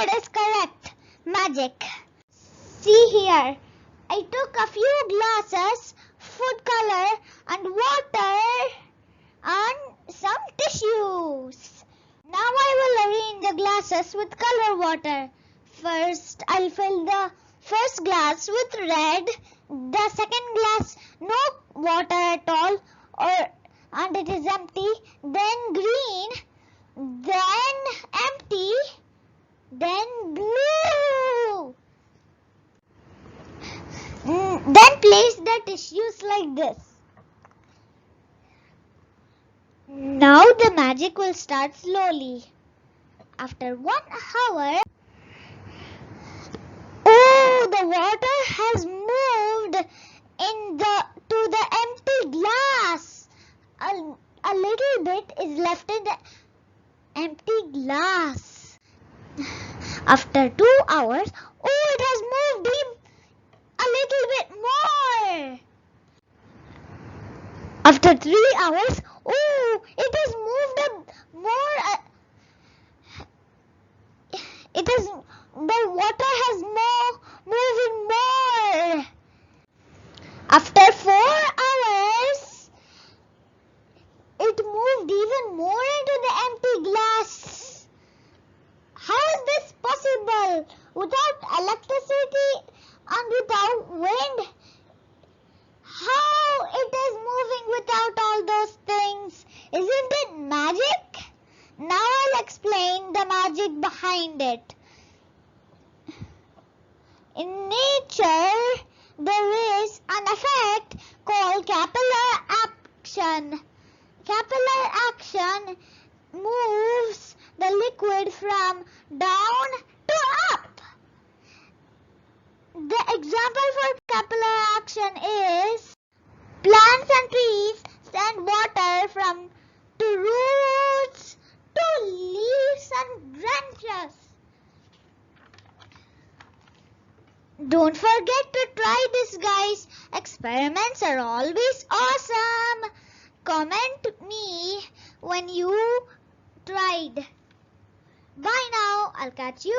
word is correct. Magic. See here. I took a few glasses, food color and water and some tissues. Now I will arrange the glasses with color water. First, I'll fill the first glass with red, the second glass no water at all and it is empty, then green, then empty, then blue. Then place the tissues like this. Now the magic will start slowly. After 1 hour, the water has moved to the empty glass. A little bit is left in the empty glass. After 2 hours, it has moved a little bit more. After 3 hours, it has moved more. The water has moving more. After 4 hours, it moved even more into the empty glass. How is this possible? Without electricity and without wind? How it is moving without all those things? Isn't it magic? Now I'll explain the magic behind it. In nature, there is an effect called capillary action. Capillary action moves the liquid from down to up. The example for capillary action is plants and trees send water to roots to leaves and branches. Don't forget to try this, guys. Experiments are always awesome. Comment me when you tried. Bye now. I'll catch you